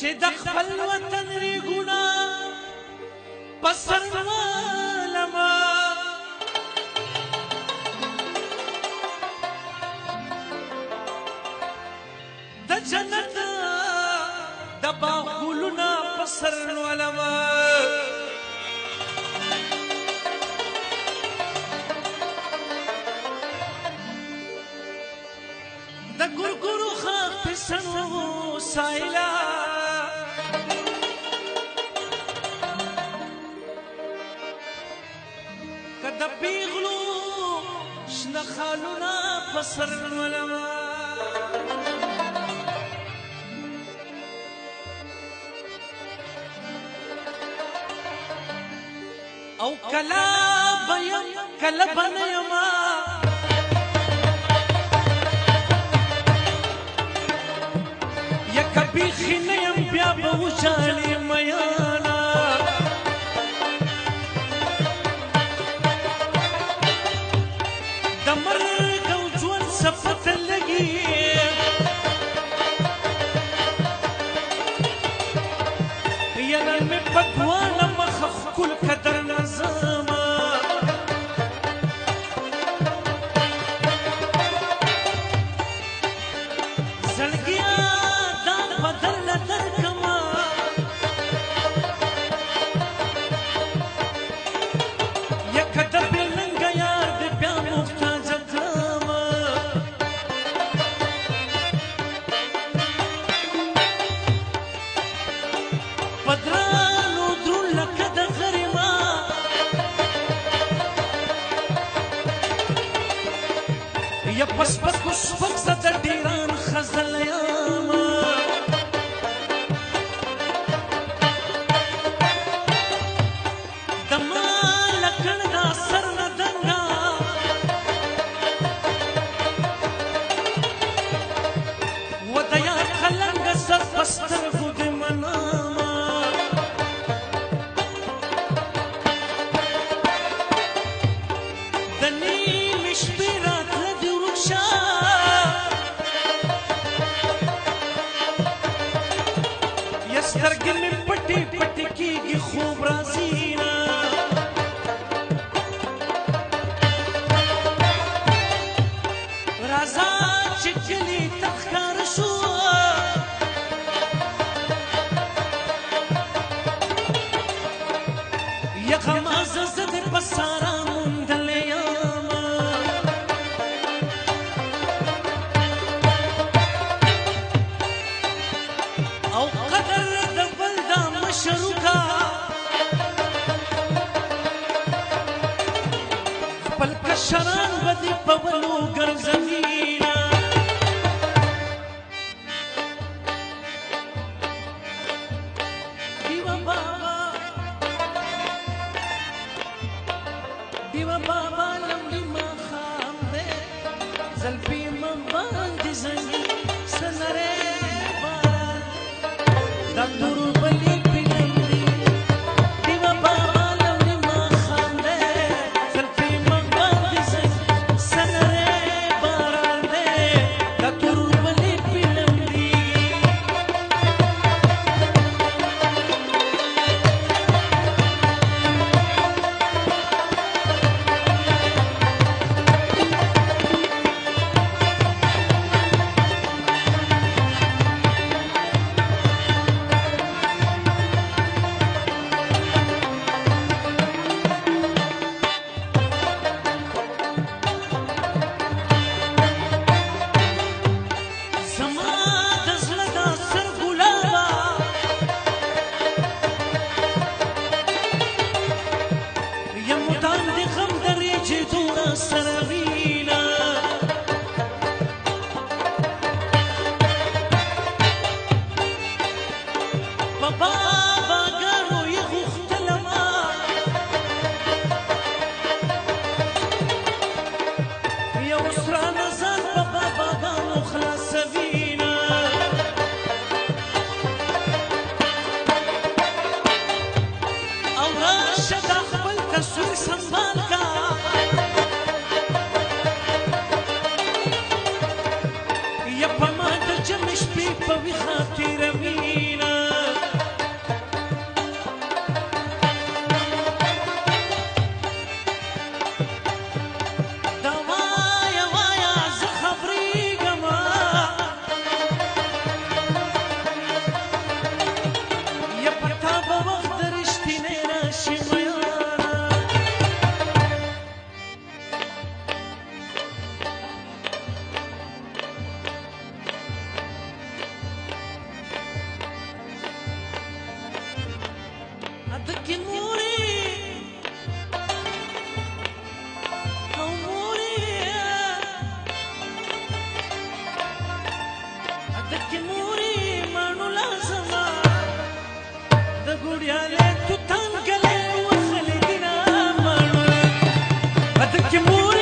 چې د خپل وطن ریګونه په سر والمه د جنت د باغ ګلونه په سر والمه د ګورګورو خاک په سنو سایلا کده پیغلو شنه خالونه په سر ولما او کلا بیم کلا بنیما بیخی نیم بیا بوچالی میانا د مرګ او ژوند صفت لګي یا نن مې پګوانه مخ ښکل قدر نظمه زړګیا یا پس پس کس وقت در دیران خزل یاما دما لکن دا سر ندنگا و دیا خلنگ سر پستر خود مناما دنی مشبیرات سترګې مې پټې پټې کېږي خوب راځي نه راځه چې کلي ته ښکاره شو یغمازه زه دې په سارا موندلی یمه او قدر شروکا خپل کشران بدی پولو ګرځوینا دیوا بابا لمبی مخام دے زلفی من باندې زنګي سنره باران دا دورو بلی یا په ما د جمع شپې په ویښه تېروينه دکی موری مانو لازما د ګوډیاله تو تان کله وخلګینا مانو دکی موری